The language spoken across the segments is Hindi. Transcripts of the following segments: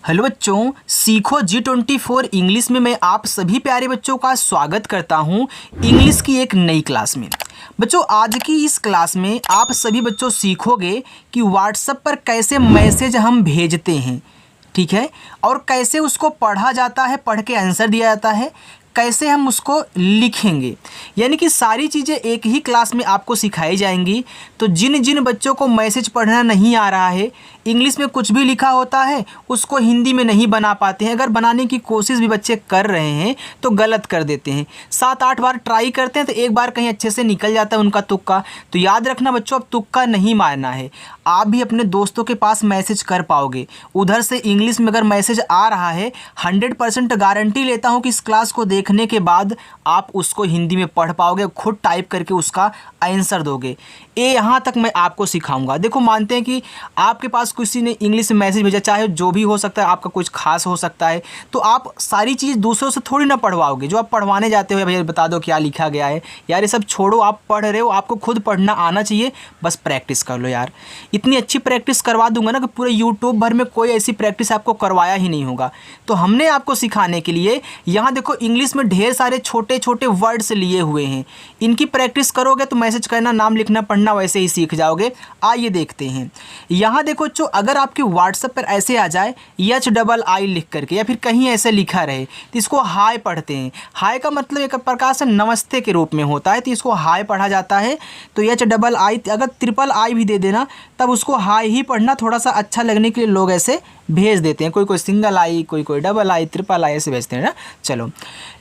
हेलो बच्चों, सीखो G24 इंग्लिश में मैं आप सभी प्यारे बच्चों का स्वागत करता हूं इंग्लिश की एक नई क्लास में। बच्चों, आज की इस क्लास में आप सभी बच्चों सीखोगे कि व्हाट्सएप पर कैसे मैसेज हम भेजते हैं, ठीक है, और कैसे उसको पढ़ा जाता है, पढ़ के आंसर दिया जाता है, कैसे हम उसको लिखेंगे। यानी कि सारी चीज़ें एक ही क्लास में आपको सिखाई जाएंगी। तो जिन जिन बच्चों को मैसेज पढ़ना नहीं आ रहा है, इंग्लिश में कुछ भी लिखा होता है उसको हिंदी में नहीं बना पाते हैं, अगर बनाने की कोशिश भी बच्चे कर रहे हैं तो गलत कर देते हैं। 7-8 बार ट्राई करते हैं तो एक बार कहीं अच्छे से निकल जाता है उनका तुक्का। तो याद रखना बच्चों, अब तुक्का नहीं मारना है। आप भी अपने दोस्तों के पास मैसेज कर पाओगे। उधर से इंग्लिश में अगर मैसेज आ रहा है, 100% गारंटी लेता हूँ कि इस क्लास को देखने के बाद आप उसको हिंदी में पढ़ पाओगे, खुद टाइप करके उसका आंसर दोगे। ये यहाँ तक मैं आपको सिखाऊंगा। देखो, मानते हैं कि आपके पास किसी ने इंग्लिश में मैसेज भेजा, चाहे जो भी हो सकता है, आपका कुछ खास हो सकता है, तो आप सारी चीज़ दूसरों से थोड़ी ना पढ़वाओगे। जो आप पढ़वाने जाते हो, भैया बता दो क्या लिखा गया है, यार ये सब छोड़ो। आप पढ़ रहे हो, आपको खुद पढ़ना आना चाहिए, बस प्रैक्टिस कर लो यार। इतनी अच्छी प्रैक्टिस करवा दूंगा ना कि पूरे यूट्यूब भर में कोई ऐसी प्रैक्टिस आपको करवाया ही नहीं होगा। तो हमने आपको सिखाने के लिए यहाँ देखो इंग्लिश में ढेर सारे छोटे छोटे वर्ड्स लिए हुए हैं। इनकी प्रैक्टिस करोगे तो मैसेज करना, नाम लिखना, पढ़ना वैसे ही सीख जाओगे। आइए देखते हैं। यहाँ देखो, जो अगर आपके व्हाट्सएप पर ऐसे आ जाए HII लिख करके, या फिर कहीं ऐसे लिखा रहे, तो इसको हाय पढ़ते हैं। हाय का मतलब एक प्रकार से नमस्ते के रूप में होता है, तो इसको हाय पढ़ा जाता है। तो HII, अगर III भी दे देना तब उसको हाय ही पढ़ना। थोड़ा सा अच्छा लगने के लिए लोग ऐसे भेज देते हैं, कोई कोई सिंगल आई, कोई कोई डबल आई, ट्रिपल आई, ऐसे भेजते हैं ना। चलो,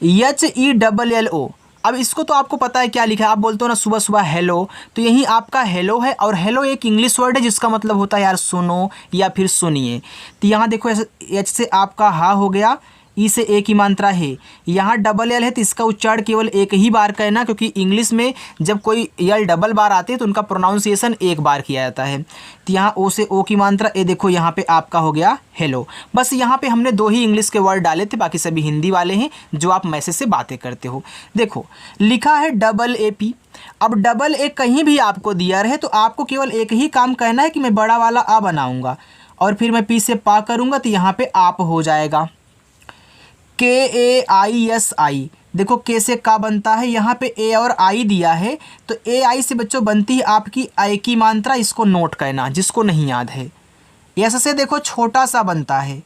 HELLO। अब इसको तो आपको पता है क्या लिखा है। आप बोलते हो ना सुबह सुबह हेलो, तो यही आपका हेलो है। और हेलो एक इंग्लिश वर्ड है जिसका मतलब होता है यार सुनो या फिर सुनिए। तो यहाँ देखो, H से आपका हा हो गया, ई से एक ही मात्रा है। यहाँ LL है तो इसका उच्चारण केवल एक ही बार करना, क्योंकि इंग्लिश में जब कोई यल डबल बार आते हैं तो उनका प्रोनाउंसिएशन एक बार किया जाता है। तो यहाँ ओ से ओ की मात्रा, ये देखो यहाँ पे आपका हो गया हेलो। बस यहाँ पे हमने 2 ही इंग्लिश के वर्ड डाले थे, बाकी सभी हिंदी वाले हैं जो आप मैसेज से बातें करते हो। देखो लिखा है AA। अब AA कहीं भी आपको दिया रहे तो आपको केवल एक ही काम करना है कि मैं बड़ा वाला आ बनाऊँगा और फिर मैं पी से पा करूँगा, तो यहाँ पे आप हो जाएगा। KAISI। देखो के से का बनता है, यहाँ पे ए और आई दिया है, तो AI से बच्चों बनती है आपकी आई की मात्रा। इसको नोट करना जिसको नहीं याद है। एस से देखो छोटा सा बनता है,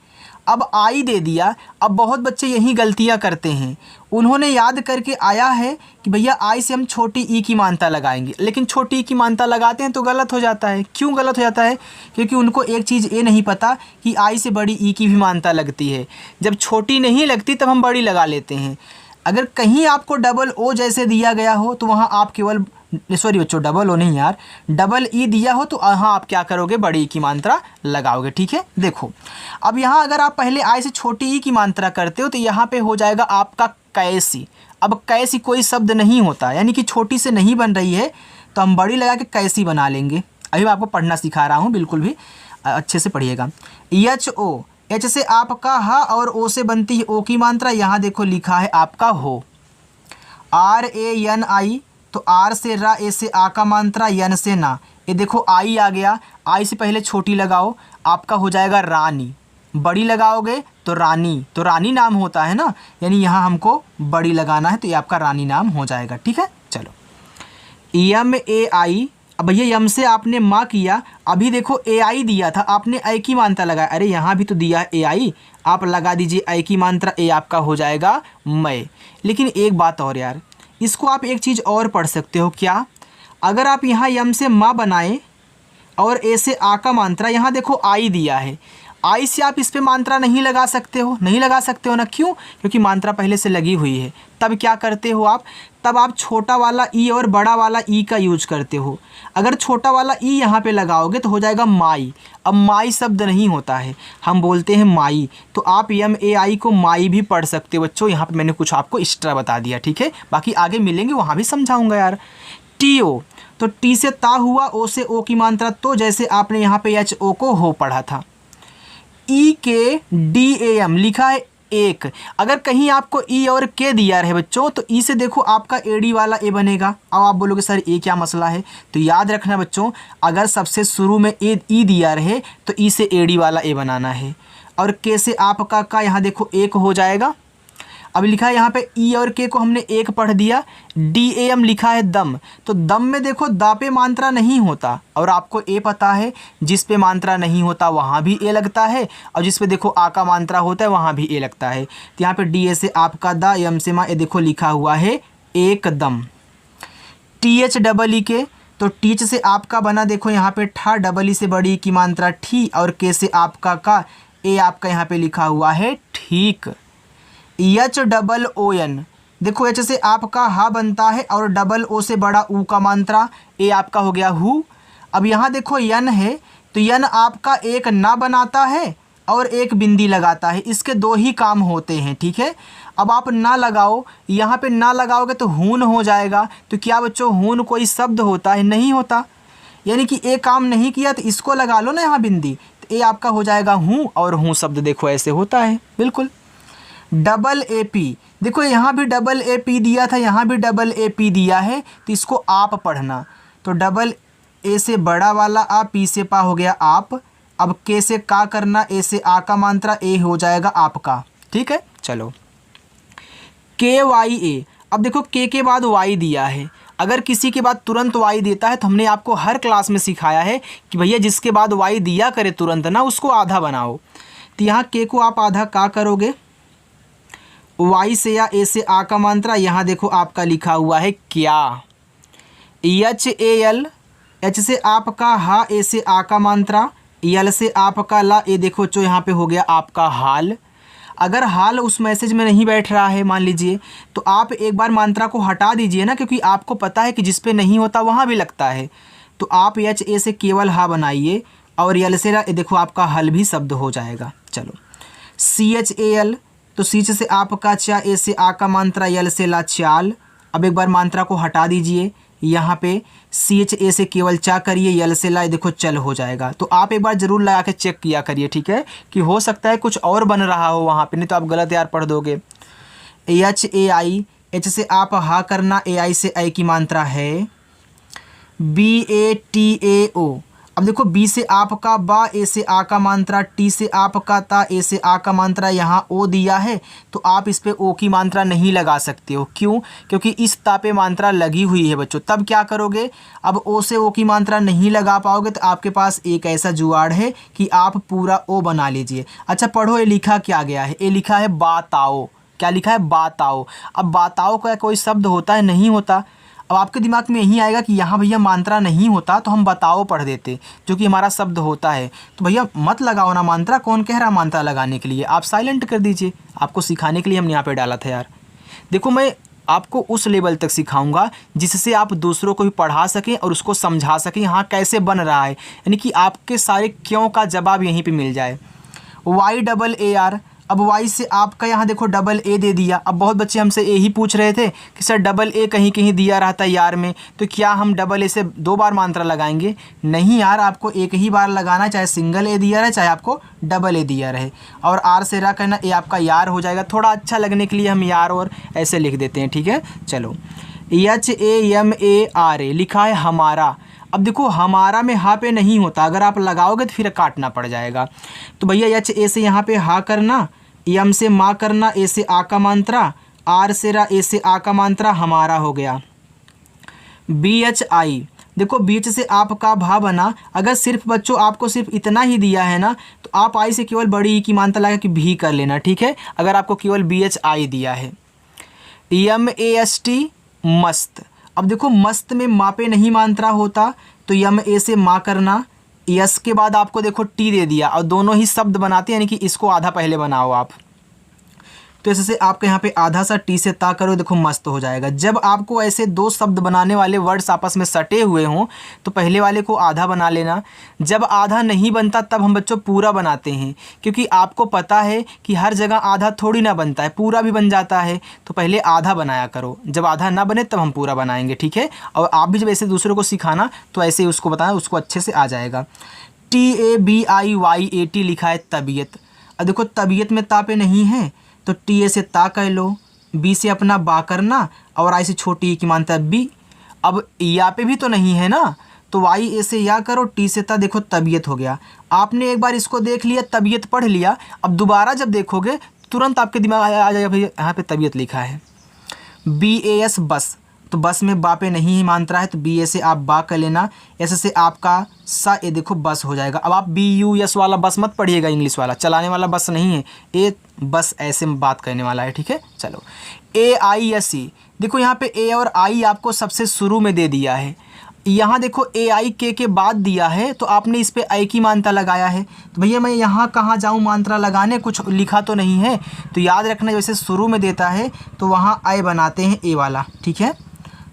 अब आई दे दिया। अब बहुत बच्चे यही गलतियाँ करते हैं, उन्होंने याद करके आया है कि भैया आई से हम छोटी ई की मात्रा लगाएंगे, लेकिन छोटी ई की मात्रा लगाते हैं तो गलत हो जाता है। क्यों गलत हो जाता है? क्योंकि उनको एक चीज़ ये नहीं पता कि आई से बड़ी ई की भी मात्रा लगती है। जब छोटी नहीं लगती तब हम बड़ी लगा लेते हैं। अगर कहीं आपको DO जैसे दिया गया हो तो वहाँ आप केवल, सॉरी बच्चों, DO नहीं यार, EE दिया हो तो यहाँ आप क्या करोगे, बड़ी ई की मात्रा लगाओगे, ठीक है। देखो अब यहाँ अगर आप पहले आई से छोटी ई की मात्रा करते हो तो यहाँ पे हो जाएगा आपका कैसी। अब कैसी कोई शब्द नहीं होता, यानी कि छोटी से नहीं बन रही है, तो हम बड़ी लगा के कैसी बना लेंगे। अभी मैं आपको पढ़ना सिखा रहा हूँ, बिल्कुल भी अच्छे से पढ़िएगा। HO, H से आपका हा और ओ से बनती है ओ की मात्रा। यहाँ देखो लिखा है आपका हो। RANI, तो आर से रा, ए से आ का मात्रा, यन से ना। ये देखो आई आ गया, आई से पहले छोटी लगाओ, आपका हो जाएगा रानी। बड़ी लगाओगे तो रानी, तो रानी नाम होता है ना, यानी यहाँ हमको बड़ी लगाना है, तो ये आपका रानी नाम हो जाएगा, ठीक है। चलो, MAI। अब भैया यम से आपने माँ किया, अभी देखो AI दिया था, आपने आई की मात्रा लगाया। अरे यहाँ भी तो दिया है AI, आप लगा दीजिए आई की मात्रा, ए आपका हो जाएगा मैं। लेकिन एक बात और यार, इसको आप एक चीज़ और पढ़ सकते हो। क्या? अगर आप यहाँ यम से माँ बनाए और ए से आ का मात्रा, यहाँ देखो आई दिया है, आई से आप इस पे मात्रा नहीं लगा सकते हो, नहीं लगा सकते हो ना। क्यों? क्योंकि मात्रा पहले से लगी हुई है। तब क्या करते हो आप? तब आप छोटा वाला ई और बड़ा वाला ई का यूज करते हो। अगर छोटा वाला ई यहाँ पे लगाओगे तो हो जाएगा माई। अब माई शब्द नहीं होता है, हम बोलते हैं माई, तो आप MAI को माई भी पढ़ सकते हो बच्चों। यहाँ पे मैंने कुछ आपको एक्स्ट्रा बता दिया, ठीक है। बाकी आगे मिलेंगे वहाँ भी समझाऊँगा यार। TO, तो टी से ता हुआ, ओ से ओ की मात्रा, तो जैसे आपने यहाँ पे HO को हो पढ़ा था। EKDAM लिखा है एक। अगर कहीं आपको ई और के दिया रहे बच्चों, तो ई से देखो आपका एडी वाला ए बनेगा। अब आप बोलोगे सर ये क्या मसला है, तो याद रखना बच्चों, अगर सबसे शुरू में ई दिया रहे तो ई से एडी वाला ए बनाना है। और के से आपका का यहाँ देखो एक हो जाएगा। अब लिखा है यहाँ पे ई और के को हमने एक पढ़ दिया। DAM लिखा है दम, तो दम में देखो दा पे मात्रा नहीं होता और आपको ए पता है जिस पे मात्रा नहीं होता वहाँ भी ए लगता है और जिस पे देखो आ का मात्रा होता है वहाँ भी ए लगता है। तो यहाँ पे DA से आपका दा, यम से मा, ए देखो लिखा हुआ है एकदम। TH डबल ई के, तो टीच से आपका बना देखो यहाँ पे ठा, डबल ई से बड़ी की मात्रा ठी और के से आपका का, ए आपका यहाँ पे लिखा हुआ है ठीक। HOON, देखो एच से आपका हा बनता है और डबल ओ से बड़ा ऊ का मात्रा, ए आपका हो गया हु। अब यहाँ देखो यन है, तो यन आपका एक ना बनाता है और एक बिंदी लगाता है, इसके दो ही काम होते हैं, ठीक है। अब आप ना लगाओ, यहाँ पे ना लगाओगे तो हून हो जाएगा। तो क्या बच्चों हून कोई शब्द होता है? नहीं होता, यानी कि ए काम नहीं किया तो इसको लगा लो ना यहाँ बिंदी, तो ए आपका हो जाएगा हूँ और हूँ शब्द देखो ऐसे होता है बिल्कुल। AP, देखो यहाँ भी AP दिया था, यहाँ भी AP दिया है, तो इसको आप पढ़ना। तो डबल ए से बड़ा वाला आ, पी से पा हो गया आप। अब के से का करना, ए से आ का मात्रा, ए हो जाएगा आपका, ठीक है। चलो KYA, अब देखो के बाद वाई दिया है, अगर किसी के बाद तुरंत वाई देता है तो हमने आपको हर क्लास में सिखाया है कि भैया जिसके बाद वाई दिया करे तुरंत ना उसको आधा बनाओ। तो यहाँ के को आप आधा का करोगे, वाई से या ए से आ का मात्रा, यहाँ देखो आपका लिखा हुआ है क्या। HAL, एच से आपका हा, ए से आ का मात्रा, यल से आपका ला, ए देखो जो यहाँ पे हो गया आपका हाल। अगर हाल उस मैसेज में नहीं बैठ रहा है मान लीजिए, तो आप एक बार मात्रा को हटा दीजिए ना, क्योंकि आपको पता है कि जिस पे नहीं होता वहाँ भी लगता है। तो आप HA से केवल हा बनाइए और यल से ला, देखो आपका हल भी शब्द हो जाएगा। चलो CHAL, तो सीच से आपका चा, ए से आ का मात्रा, यल से ला चाल। अब एक बार मात्रा को हटा दीजिए, यहाँ पे CHA से केवल चा करिए, यल से ला, देखो चल हो जाएगा। तो आप एक बार ज़रूर लगा के चेक किया करिए, ठीक है, कि हो सकता है कुछ और बन रहा हो वहाँ पे, नहीं तो आप गलत यार पढ़ दोगे। HAI, एच से आप हा करना, AI से आई की मात्रा है। BATAO, अब देखो बी से आपका बा, ए से आ का मात्रा, टी से आपका ता, ए से आ का मात्रा, यहाँ ओ दिया है, तो आप इस पे ओ की मात्रा नहीं लगा सकते हो। क्यों? क्योंकि इस ता पे मात्रा लगी हुई है बच्चों। तब क्या करोगे, अब ओ से ओ की मात्रा नहीं लगा पाओगे, तो आपके पास एक ऐसा जुगाड़ है कि आप पूरा ओ बना लीजिए। अच्छा पढ़ो, ये लिखा क्या गया है, ये लिखा है बाताओ। क्या लिखा है? बाताओ। अब बाताओ का कोई शब्द होता है? नहीं होता। अब आपके दिमाग में यही आएगा कि यहाँ भैया मात्रा नहीं होता तो हम बताओ पढ़ देते, जो कि हमारा शब्द होता है। तो भैया मत लगाओ ना मात्रा, कौन कह रहा मात्रा लगाने के लिए, आप साइलेंट कर दीजिए। आपको सिखाने के लिए हमने यहाँ पे डाला था यार। देखो मैं आपको उस लेवल तक सिखाऊंगा जिससे आप दूसरों को भी पढ़ा सकें और उसको समझा सकें हाँ कैसे बन रहा है, यानी कि आपके सारे क्यों का जवाब यहीं पर मिल जाए। YAAR, अब वाई से आपका यहाँ देखो डबल ए दे दिया। अब बहुत बच्चे हमसे ए ही पूछ रहे थे कि सर डबल ए कहीं कहीं दिया रहता है यार में, तो क्या हम डबल ए से दो बार मात्रा लगाएंगे? नहीं यार, आपको एक ही बार लगाना, चाहे सिंगल ए दिया रहे चाहे आपको डबल ए दिया रहे। और आर से रा कहना, ए आपका यार हो जाएगा। थोड़ा अच्छा लगने के लिए हम यार और ऐसे लिख देते हैं, ठीक है। चलो HAMARA लिखा है हमारा। अब देखो हमारा में हा पे नहीं होता, अगर आप लगाओगे तो फिर काटना पड़ जाएगा। तो भैया HA से यहाँ पे हा करना, यम से माँ करना, ए से आ का मात्रा, आर से रा, ए से आ का मात्रा, हमारा हो गया। BHI, देखो बीच से आपका भा बना। अगर सिर्फ बच्चों आपको सिर्फ इतना ही दिया है ना, तो आप आई से केवल बड़ी ई की मात्रा लगा कि भी कर लेना, ठीक है, अगर आपको केवल BHI दिया है। MAST मस्त। अब देखो मस्त में माँ पे नहीं मात्रा होता, तो यम ए से माँ करना, यस के बाद आपको देखो टी दे दिया और दोनों ही शब्द बनाते हैं, यानी कि इसको आधा पहले बनाओ आप। तो ऐसे से आपके यहाँ पे आधा सा टी से ता करो, देखो मस्त हो जाएगा। जब आपको ऐसे दो शब्द बनाने वाले वर्ड्स आपस में सटे हुए हों तो पहले वाले को आधा बना लेना। जब आधा नहीं बनता तब हम बच्चों पूरा बनाते हैं, क्योंकि आपको पता है कि हर जगह आधा थोड़ी ना बनता है, पूरा भी बन जाता है। तो पहले आधा बनाया करो, जब आधा ना बने तब हम पूरा बनाएंगे, ठीक है। और आप भी जब ऐसे दूसरों को सिखाना तो ऐसे ही उसको बताना, उसको अच्छे से आ जाएगा। TABIYAT लिखा है तबीयत। अब देखो तबीयत में ता पे नहीं है, तो टी ए से ता कह लो, बी से अपना बा करना और आई से छोटी की मानता है बी। अब या पे भी तो नहीं है ना, तो वाई ए से या करो, टी से ता, देखो तबीयत हो गया। आपने एक बार इसको देख लिया, तबीयत पढ़ लिया, अब दोबारा जब देखोगे तुरंत आपके दिमाग आ जाएगा भाई यहाँ पे तबीयत लिखा है। बी ए एस बस, तो बस में बा पे नहीं ही मात्रा है, तो बी ए से आप बा कर लेना, ऐसे से आपका सा ए देखो बस हो जाएगा। अब आप बी यू एस वाला बस मत पढ़िएगा, इंग्लिश वाला चलाने वाला बस नहीं है, ए बस ऐसे में बात करने वाला है, ठीक है। चलो ए आई एस ई, देखो यहाँ पे ए और आई आपको सबसे शुरू में दे दिया है, यहाँ देखो ए आई के बाद दिया है, तो आपने इस पे आई की मात्रा लगाया है। तो भैया मैं यहाँ कहाँ जाऊँ मात्रा लगाने, कुछ लिखा तो नहीं है, तो याद रखना जैसे शुरू में देता है तो वहाँ आई बनाते हैं ए वाला, ठीक है।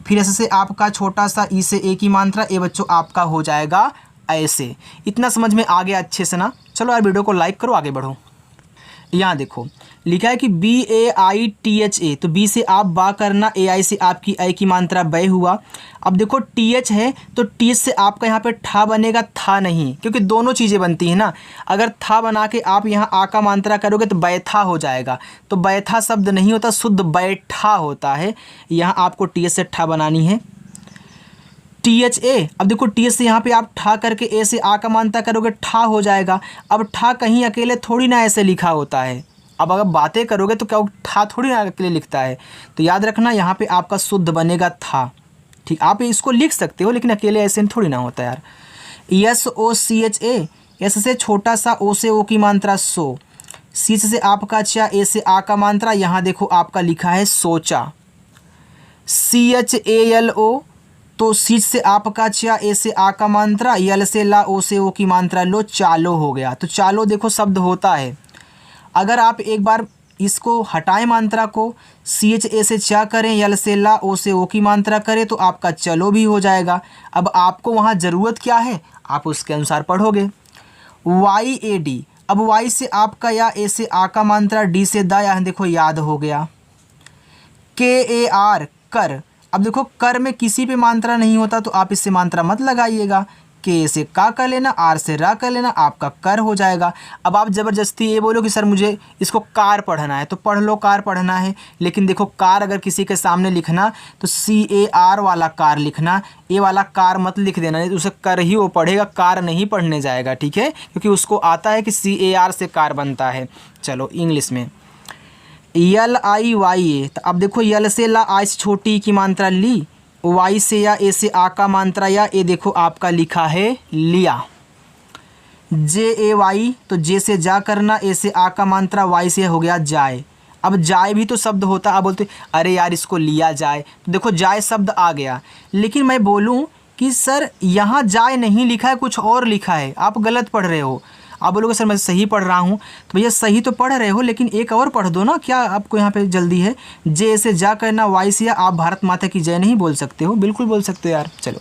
फिर ऐसे से आपका छोटा सा ई से ए की मात्रा, ए बच्चों आपका हो जाएगा ऐसे। इतना समझ में आ गया अच्छे से ना। चलो यार वीडियो को लाइक करो, आगे बढ़ो। यहाँ देखो लिखा है कि B A I T H A, तो बी से आप बा करना, ए आई से आपकी आई की मात्रा बै हुआ। अब देखो टी एच है, तो टी एच से आपका यहाँ पे ठा बनेगा, था नहीं, क्योंकि दोनों चीज़ें बनती हैं ना। अगर था बना के आप यहाँ आ का मात्रा करोगे तो बैठा हो जाएगा, तो बैठा शब्द नहीं होता, शुद्ध बैठा होता है। यहाँ आपको टी एच से ठा बनानी है, टी एच ए। अब देखो टी एच से यहाँ पे आप ठा करके ए से आ का मात्रा करोगे, ठा हो जाएगा। अब ठा कहीं अकेले थोड़ी ना ऐसे लिखा होता है, अब अगर बातें करोगे तो क्या ठा थोड़ी ना अकेले लिखता है, तो याद रखना यहाँ पे आपका शुद्ध बनेगा था, ठीक। आप इसको लिख सकते हो लेकिन अकेले ऐसे थोड़ी ना होता यार। S O C H A, S से छोटा सा, ओ से ओ की मात्रा सो, सी से आपका चा, ए से आ का मात्रा, यहाँ देखो आपका लिखा है सोचा। सी एच ए एल ओ, तो सी से आपका चा, ए से आ का मात्रा, यल से ला, ओ से ओ की मात्रा लो, चालो हो गया। तो चालो देखो शब्द होता है। अगर आप एक बार इसको हटाएं मात्रा को, सी एच ए से चा करें, यल से ला, ओ से ओ की मात्रा करें, तो आपका चलो भी हो जाएगा। अब आपको वहाँ ज़रूरत क्या है, आप उसके अनुसार पढ़ोगे। वाई ए डी, अब वाई से आपका या, ए से आ का मात्रा, डी से दा, यहाँ देखो याद हो गया। के ए आर कर, अब देखो कर में किसी पे मात्रा नहीं होता, तो आप इससे मात्रा मत लगाइएगा। के से का कर लेना, आर से रा कर लेना, आपका कर हो जाएगा। अब आप ज़बरदस्ती ये बोलो कि सर मुझे इसको कार पढ़ना है, तो पढ़ लो, कार पढ़ना है, लेकिन देखो कार अगर किसी के सामने लिखना तो सी ए आर वाला कार लिखना, ए वाला कार मत लिख देना, नहीं तो उसे कर ही वो पढ़ेगा, कार नहीं पढ़ने जाएगा, ठीक है, क्योंकि उसको आता है कि सी ए आर से कार बनता है। चलो इंग्लिश में यल आई वाई ए, तो अब देखो यल से ला, आई से छोटी की मात्रा ली, वाई से या, ए से आ का मात्रा या, ए देखो आपका लिखा है लिया। जे ए वाई, तो जे से जा करना, ए से आ का मात्रा, वाई से हो गया जाए। अब जाए भी तो शब्द होता, आप बोलते अरे यार इसको लिया जाए, तो देखो जाए शब्द आ गया। लेकिन मैं बोलूँ कि सर यहाँ जाए नहीं लिखा है, कुछ और लिखा है, आप गलत पढ़ रहे हो। आप बोलोगे सर मैं सही पढ़ रहा हूँ, तो भैया सही तो पढ़ रहे हो, लेकिन एक और पढ़ दो ना, क्या आपको यहाँ पे जल्दी है। जे से जा करना, वाई से या, आप भारत माता की जय नहीं बोल सकते हो, बिल्कुल बोल सकते हो यार। चलो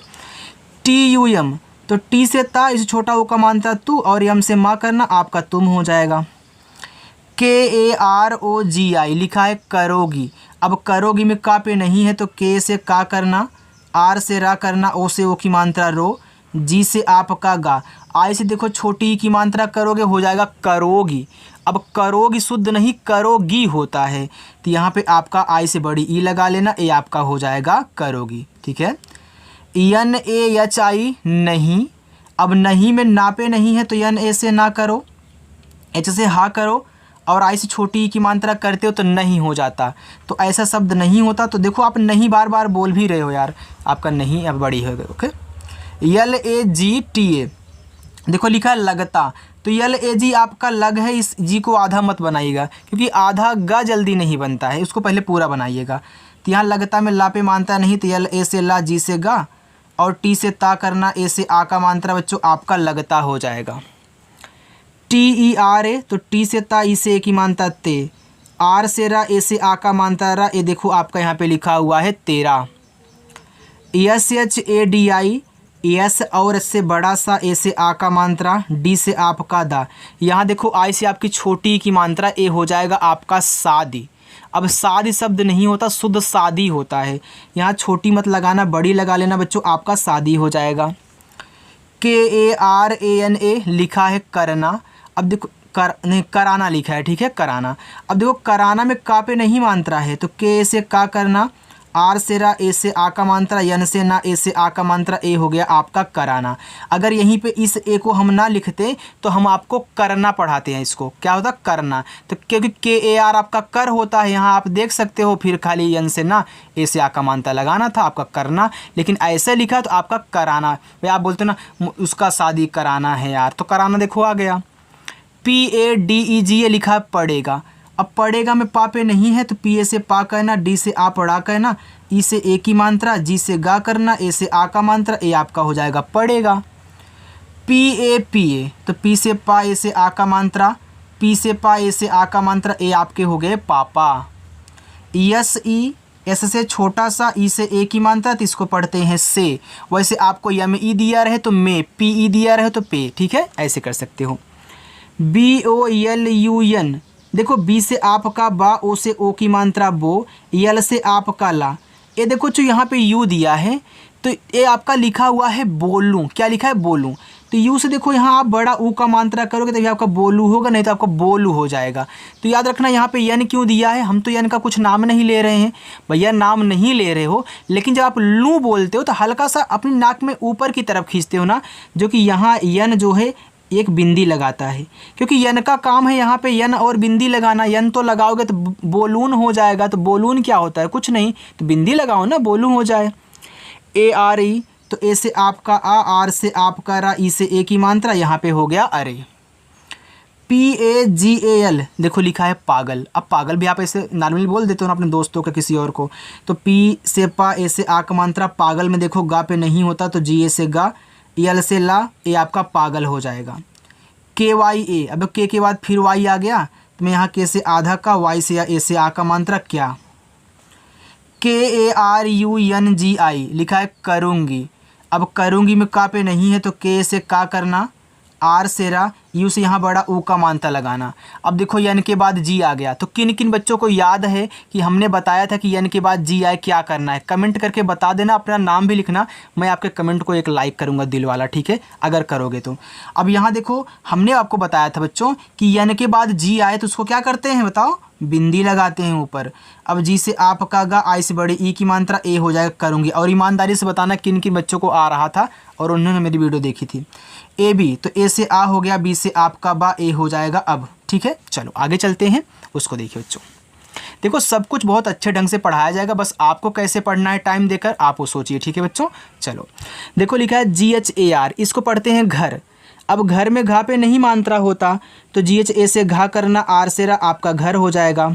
टी यू एम, तो टी से ता, इसे छोटा ओ का मानता तू, और यम से माँ करना, आपका तुम हो जाएगा। के ए आर ओ जी आई लिखा है करोगी, अब करोगी में का पे नहीं है, तो के से का करना, आर से रा करना, ओ से ओ की मात्रा रो, जी से आपका गा, आई से देखो छोटी की मात्रा करोगे, हो जाएगा करोगी। अब करोगी शुद्ध नहीं करोगी होता है, तो यहाँ पे आपका आई से बड़ी ई लगा लेना, ए आपका हो जाएगा करोगी, ठीक है। एन ए एच आई नहीं, अब नहीं में ना पे नहीं है, तो एन ए से ना करो, एच से हा करो, और आई से छोटी ई की मात्रा करते हो तो नहीं हो जाता, तो ऐसा शब्द नहीं होता। तो देखो आप नहीं बार बार बोल भी रहे हो यार, आपका नहीं अब बड़ी हो गई, okay. L A G T A, देखो लिखा है लगता, तो यल ए जी आपका लग है, इस जी को आधा मत बनाइएगा, क्योंकि आधा गा जल्दी नहीं बनता है, उसको पहले पूरा बनाइएगा। तो यहाँ लगता में ला पे मानता नहीं, तो यल ए से ला, जी से गा, और टी से ता करना, ए से आ का मात्रा बच्चों आपका लगता हो जाएगा। टी ई आर ए, तो टी से ता, ई से ए की मानता ते, आर से रा, ए से आ का मानता रा, ये देखो आपका यहाँ पे लिखा हुआ है तेरा। S H A D I, S और एस से बड़ा सा, ए से आ का मात्रा, डी से आपका दा, यहाँ देखो आई से आपकी छोटी की मात्रा, ए हो जाएगा आपका सादी। अब सादी शब्द नहीं होता, शुद्ध सादी होता है, यहाँ छोटी मत लगाना, बड़ी लगा लेना बच्चों, आपका सादी हो जाएगा। के A R A N A लिखा है करना, अब देखो नहीं कराना लिखा है, ठीक है, कराना। अब देखो कराना में का पे नहीं मात्रा है, तो के से का करना, आर से रा, ए से आ का मात्रा, यन से ना, ए से आ का मात्रा, ए हो गया आपका कराना। अगर यहीं पे इस ए को हम ना लिखते तो हम आपको करना पढ़ाते हैं। इसको क्या होता है? करना। तो क्योंकि के ए आर आपका कर होता है, यहाँ आप देख सकते हो, फिर खाली यन से ना, ए से आ का मात्रा लगाना था, आपका करना। लेकिन ऐसे लिखा तो आपका कराना। भाई आप बोलते हो ना उसका शादी कराना है यार, तो कराना देखो आ गया। PADEGA लिखा है पढ़ेगा। अब पढ़ेगा में पा पे नहीं है तो पी ए से पा कहना, डी से आ पढ़ा कहना, ई से ए की मात्रा, जी से गा करना, ए से आ का मात्रा, ए आपका हो जाएगा पढ़ेगा। PAPA तो पी से पा, ए से आ का मात्रा, पी से पा, ए से आ का मात्रा, ए आपके हो गए पापा। SE एस से छोटा सा, ई से ए की मात्रा, तो इसको पढ़ते हैं से। वैसे आपको या में ई दिया रहे तो में, PE दिया रहे तो पे, ठीक है, ऐसे कर सकते हो। BOLUN देखो, बी से आपका बा, ओ से ओ की मात्रा बो, यल से आपका ला। ये देखो जो यहाँ पे यू दिया है तो ये आपका लिखा हुआ है बोलूं। क्या लिखा है? बोलूं। तो यू से देखो यहाँ आप बड़ा ऊ का मात्रा करोगे तभी आपका बोलू होगा, नहीं तो आपका बोलू हो जाएगा। तो याद रखना यहाँ पे यन क्यों दिया है, हम तो यन का कुछ नाम नहीं ले रहे हैं। भैया नाम नहीं ले रहे हो, लेकिन जब आप लू बोलते हो तो हल्का सा अपनी नाक में ऊपर की तरफ खींचते हो ना, जो कि यहाँ यन जो है एक बिंदी लगाता है, क्योंकि यन का काम है यहाँ पे यन और बिंदी लगाना। यन तो लगाओगे तो बोलून हो जाएगा। तो बोलून क्या होता है? कुछ नहीं, तो बिंदी लगाओ ना, बोलून हो जाए। ARE तो ए से आपका आ, आर से आपका रा, ई से ए की मात्रा, यहाँ पे हो गया अरे। PAGAL देखो लिखा है पागल। अब पागल भी आप ऐसे नॉर्मली बोल देते हो ना अपने दोस्तों का, किसी और को। तो पी से पा, ए से आ का मात्रा, पागल में देखो गा पे नहीं होता तो GA से गा, यल से ला, ए आपका पागल हो जाएगा। KYA अब के बाद फिर वाई आ गया, तो मैं यहाँ के से आधा का, वाई से या ए से आ का मात्रा क्या। KARUNGI लिखा है करूँगी। अब करूँगी में का पे नहीं है तो के से का करना, आर से रा, यू से यहाँ बड़ा ऊ का मात्रा लगाना। अब देखो यन के बाद जी आ गया। तो किन किन बच्चों को याद है कि हमने बताया था कि यन के बाद जी आए क्या करना है? कमेंट करके बता देना, अपना नाम भी लिखना। मैं आपके कमेंट को एक लाइक करूँगा दिल वाला, ठीक है, अगर करोगे तो। अब यहाँ देखो हमने आपको बताया था बच्चों कि यन के बाद जी आए तो उसको क्या करते हैं बताओ? बिंदी लगाते हैं ऊपर। अब जी से आपका गा, आई से बड़े ई की मात्रा, ए हो जाएगा करूँगी। और ईमानदारी से बताना किन किन बच्चों को आ रहा था और उन्होंने मेरी वीडियो देखी थी। AB तो ए से आ हो गया, बी से आपका बा, ए हो जाएगा अब, ठीक है। चलो आगे चलते हैं, उसको देखिए बच्चों। देखो सब कुछ बहुत अच्छे ढंग से पढ़ाया जाएगा, बस आपको कैसे पढ़ना है टाइम देकर आप वो सोचिए, ठीक है बच्चों। चलो देखो लिखा है GHAR, इसको पढ़ते हैं घर। अब घर में घा पे नहीं मात्रा होता तो GHA से घा करना, आर से रा, आपका घर हो जाएगा।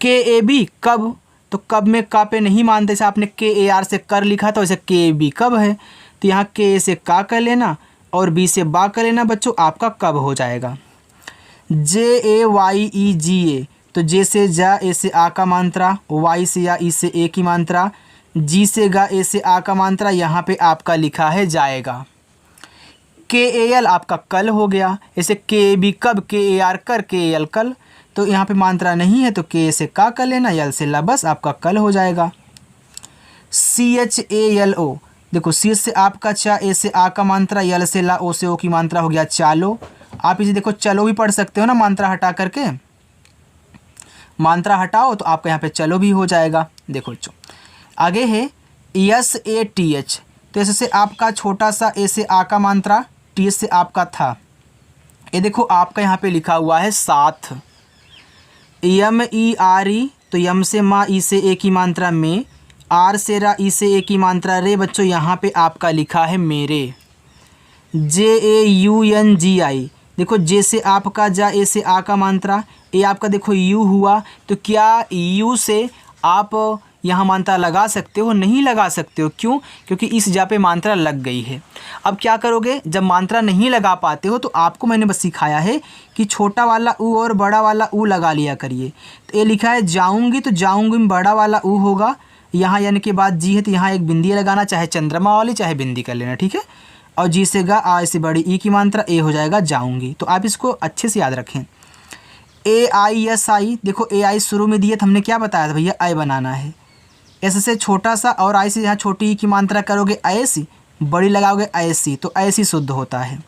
KAB कब, तो कब में का पे नहीं मानते, जैसे आपने KAR से कर लिखा था वैसे KAB कब है, तो यहाँ के से का कर लेना और बी से बा कर लेना बच्चों, आपका कब हो जाएगा। JAYEGA तो जे से जा, ए से आ का मात्रा, वाई से या, ई से ए की मात्रा, जी से गा, ए से आ का मात्रा, यहाँ पे आपका लिखा है जाएगा। KAL आपका कल हो गया, ऐसे KAB कब, KAR कर, KAL कल। तो यहाँ पे मात्रा नहीं है तो के से का कर लेना, यल से ला, बस आपका कल हो जाएगा। CHALO देखो, सी से आपका चा, ए से आ का मात्रा, यल से ला, ओ से ओ की मात्रा हो गया चालो। आप इसे देखो चलो भी पढ़ सकते हो ना, मात्रा हटा करके। मात्रा हटाओ तो आपका यहाँ पे चलो भी हो जाएगा। देखो बच्चों आगे है SATH तो ऐसे से आपका छोटा सा, ए से आ का मात्रा, TH से आपका था। ये देखो आपका यहाँ पे लिखा हुआ है साथ। MERE तो यम से माँ, ई से ए की मात्रा में, आर से रा, ई से ए की मात्रा रे, बच्चों यहाँ पे आपका लिखा है मेरे। JAUNGI देखो, जे से आपका जा, ए से आ का मात्रा, ए आपका देखो यू हुआ। तो क्या यू से आप यहाँ मात्रा लगा सकते हो? नहीं लगा सकते हो। क्यों? क्योंकि इस जा पे मात्रा लग गई है। अब क्या करोगे जब मात्रा नहीं लगा पाते हो? तो आपको मैंने बस सिखाया है कि छोटा वाला ऊ और बड़ा वाला ऊ लगा लिया करिए। तो ये लिखा है जाऊँगी, तो जाऊँगी में बड़ा वाला ऊ होगा, यहाँ यानी के बाद जी है तो यहाँ एक बिंदी लगाना, चाहे चंद्रमा वाली चाहे बिंदी कर लेना, ठीक है। और जी से गा, आ से बड़ी ई की मात्रा, ए हो जाएगा जाऊँगी। तो आप इसको अच्छे से याद रखें। AISI देखो, AI शुरू में दिए तो हमने क्या बताया था भैया? आई बनाना है। एस से छोटा सा और आई से यहाँ छोटी ई की मात्रा करोगे ऐसी, बड़ी लगाओगे ऐसी, तो ऐसी शुद्ध होता है।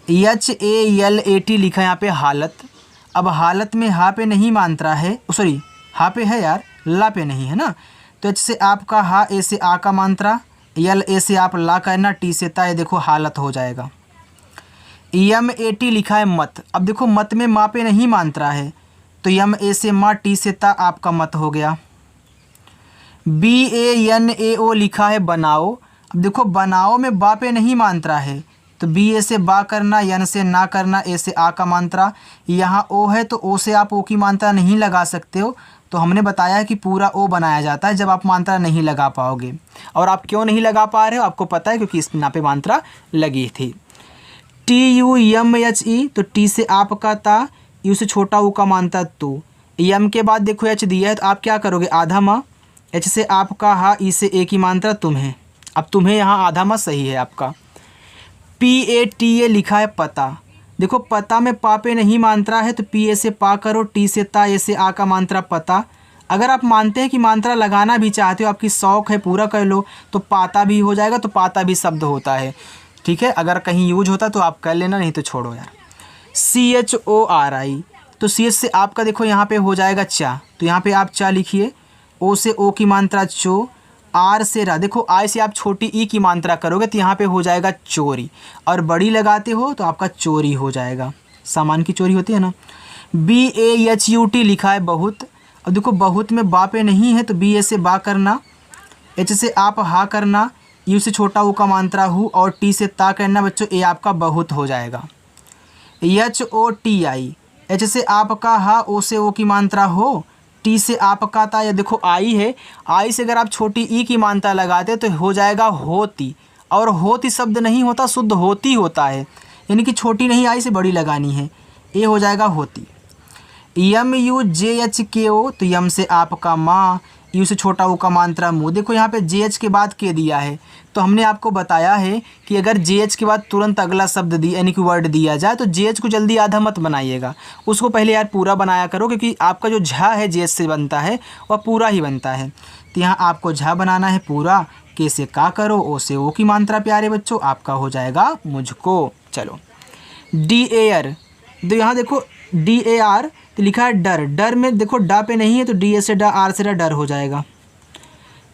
HALAT लिखा है यहाँ पे हालत। अब हालत में हा पे नहीं मात्रा है, सॉरी हा पे है यार, ला पे नहीं है ना। तो एच से आपका हा, ए से आ का मात्रा, यल ए से आप ला करना, टी से ता, ये देखो हालत हो जाएगा। यम ए टी लिखा है मत। अब देखो मत में माँ पे नहीं मात्रा है, तो यम ए से माँ, टी से ता आपका मत हो गया। बी ए एन ए ओ लिखा है बनाओ। अब देखो बनाओ में बा पे नहीं मात्रा है, तो बी ए से बा करना, यन से ना करना, ए से आ का मात्रा। यहाँ ओ है तो ओ से आप ओ की मात्रा नहीं लगा सकते हो, तो हमने बताया है कि पूरा ओ बनाया जाता है जब आप मात्रा नहीं लगा पाओगे। और आप क्यों नहीं लगा पा रहे हो आपको पता है, क्योंकि इस यहाँ पे मात्रा लगी थी। टी यू यम एच ई, तो टी से आपका ता, यू से छोटा ऊ का मात्रा तू। यम के बाद देखो एच दिया है तो आप क्या करोगे, आधा माँ, एच से आपका हा, ई से ए की मात्रा तुम्हें। अब तुम्हें यहाँ आधा माँ सही है आपका। पी ए टी ए लिखा है पता। देखो पता में पा पे नहीं मात्रा है, तो पी ए से पा करो, टी से ता, ए से आ का मात्रा पता। अगर आप मानते हैं कि मात्रा लगाना भी चाहते हो, आपकी शौक है, पूरा कर लो, तो पाता भी हो जाएगा। तो पाता भी शब्द होता है, ठीक है। अगर कहीं यूज होता तो आप कर लेना, नहीं तो छोड़ो यार। सी एच ओ आर आई, तो सी एच से आपका देखो यहाँ पे हो जाएगा चा, तो यहाँ पे आप चा लिखिए। ओ से ओ की मात्रा चो, आर से रा, देखो आई से आप छोटी ई की मात्रा करोगे तो यहाँ पे हो जाएगा चोरी, और बड़ी लगाते हो तो आपका चोरी हो जाएगा, सामान की चोरी होती है ना। B A H U T लिखा है बहुत। अब देखो बहुत में बा पे नहीं है, तो बी ए से बा करना, एच से आप हा करना, यू से छोटा ऊ का मात्रा हु, और टी से ता करना बच्चों, ए आपका बहुत हो जाएगा। H O T I, H से आपका हा, ओ से ओ की मात्रा हो, टी से आपका ता, या देखो आई है, आई से अगर आप छोटी ई की मात्रा लगाते तो हो जाएगा होती, और होती शब्द नहीं होता, शुद्ध होती होता है, यानी कि छोटी नहीं आई से बड़ी लगानी है, ए हो जाएगा होती। यम यू जे एच के ओ, तो यम से आपका माँ, यू से छोटा ऊ का मात्रा मुँह। देखो यहाँ पे जे एच के बाद के दिया है, तो हमने आपको बताया है कि अगर जे एच के बाद तुरंत अगला शब्द दिया यानी कि वर्ड दिया जाए तो जे एच को जल्दी आधा मत बनाइएगा, उसको पहले यार पूरा बनाया करो, क्योंकि आपका जो झा है जे एच से बनता है वह पूरा ही बनता है। तो यहाँ आपको झा बनाना है पूरा, के से का करो, ओ से ओ की मात्रा प्यारे बच्चों, आपका हो जाएगा मुझको। चलो डी ए आर, तो यहाँ देखो डी ए आर, तो लिखा है डर। डर में देखो डा पे नहीं है, तो डी ए से डा, आर से डा, डर हो जाएगा।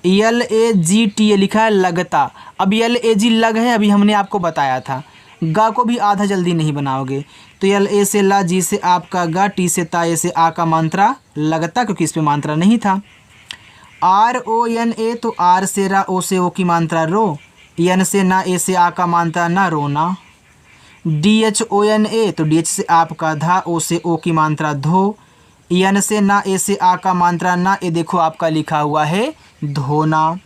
यल ए जी टी ए लिखा है लगता। अब यल ए जी लग है, अभी हमने आपको बताया था, गा को भी आधा जल्दी नहीं बनाओगे, तो यल ए से ला, जी से आपका गा, टी से ता, ए से आ का मात्रा लगता, क्योंकि इस पे मात्रा नहीं था। आर ओ एन ए, तो आर से रा, ओ से ओ की मात्रा रो, एन से ना, ए से आ का मात्रा ना, रोना। D H O N A, तो डी एच से आपका धा, ओ से ओ की मात्रा धो, एन से ना, ए से आ का मात्रा ना, ए देखो आपका लिखा हुआ है धोना।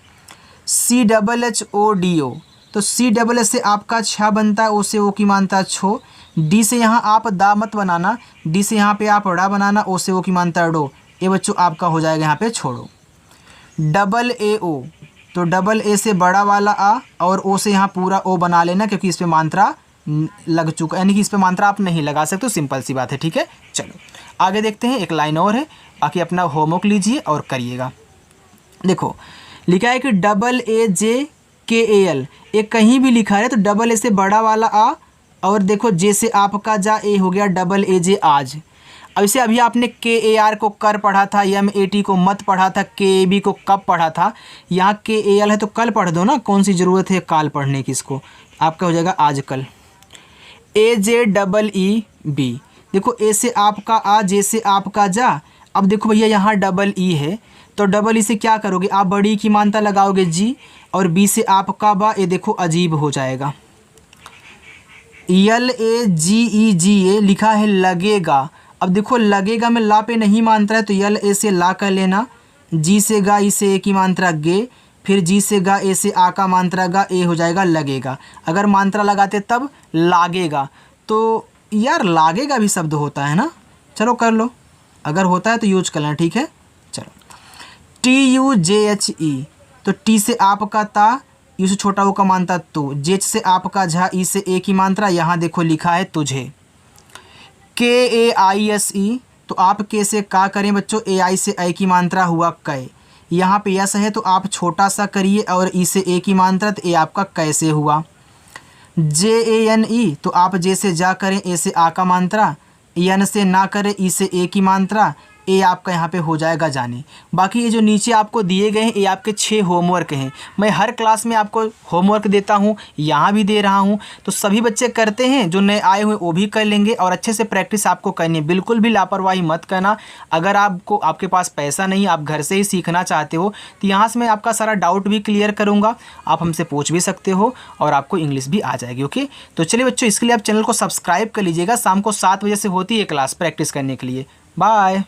C double H O D O, तो सी डबल एच से आपका छा बनता है, ओ से ओ की मात्रा छो। डी से यहाँ आप दा मत बनाना, डी से यहाँ पे आप ड़ा बनाना, ओ से ओ की मात्रा डो, ये बच्चों आपका हो जाएगा यहाँ पे छोड़ो। डबल ए ओ, तो डबल ए से बड़ा वाला आ, और ओ से यहाँ पूरा ओ बना लेना, क्योंकि इस पर मात्रा लग चुका, यानी कि इस पे मात्रा आप नहीं लगा सकते, सिंपल सी बात है, ठीक है। चलो आगे देखते हैं, एक लाइन और है, बाकी अपना होमवर्क लीजिए और करिएगा। देखो लिखा है कि डबल ए जे के ए एल, एक कहीं भी लिखा है तो डबल ए से बड़ा वाला आ, और देखो जे से आपका जा, ए हो गया डबल ए जे आज। अब इसे अभी आपने के ए आर को कर पढ़ा था, एम ए टी को मत पढ़ा था, के ए बी को कब पढ़ा था, यहाँ के ए एल है तो कल पढ़ दो ना, कौन सी ज़रूरत है काल पढ़ने की, इसको आपका हो जाएगा आज कल। ए जे डबल ई बी, देखो ए से आपका आ, जे से आपका जा। अब देखो भैया यहाँ डबल ई है, तो डबल ई से क्या करोगे, आप बड़ी की मात्रा लगाओगे जी, और बी से आपका बा, ये देखो अजीब हो जाएगा। यल ए जी ई जी ए लिखा है लगेगा। अब देखो लगेगा में ला पे नहीं मात्रा है, तो यल ए से ला कर लेना, जी से गा, ई से ए की मात्रा गे, फिर जी से गा, ए से आ का मात्रा गा, ए हो जाएगा लगेगा। अगर मात्रा लगाते तब लागेगा, तो यार लागेगा भी शब्द होता है ना, चलो कर लो, अगर होता है तो यूज कर लेना, ठीक है। चलो टी यू जे एच ई, तो टी से आपका ता, यू से छोटा वो का मात्रा तो, जेच से आपका झा, ई से ए की मात्रा, यहाँ देखो लिखा है तुझे। के ए आई एस ई, तो आप के से का करें बच्चों, ए आई से ए की मात्रा हुआ कै, यहाँ पे यस है तो आप छोटा सा करिए, और ई से ए की मात्रा, तो ए आपका कैसे हुआ। जे ए एन ई, तो आप जे से जा करें, ए से आ का मात्रा, एन से ना करें, ई से ए की मात्रा, ये आपका यहाँ पे हो जाएगा जाने। बाकी ये जो नीचे आपको दिए गए हैं ये आपके 6 होमवर्क हैं। मैं हर क्लास में आपको होमवर्क देता हूँ, यहाँ भी दे रहा हूँ, तो सभी बच्चे करते हैं, जो नए आए हुए वो भी कर लेंगे और अच्छे से प्रैक्टिस आपको करनी है। बिल्कुल भी लापरवाही मत करना। अगर आपके पास पैसा नहीं, आप घर से ही सीखना चाहते हो, तो यहाँ से मैं आपका सारा डाउट भी क्लियर करूँगा, आप हमसे पूछ भी सकते हो और आपको इंग्लिश भी आ जाएगी। ओके, तो चलिए बच्चों, इसके लिए आप चैनल को सब्सक्राइब कर लीजिएगा। शाम को 7 बजे से होती है क्लास प्रैक्टिस करने के लिए। बाय।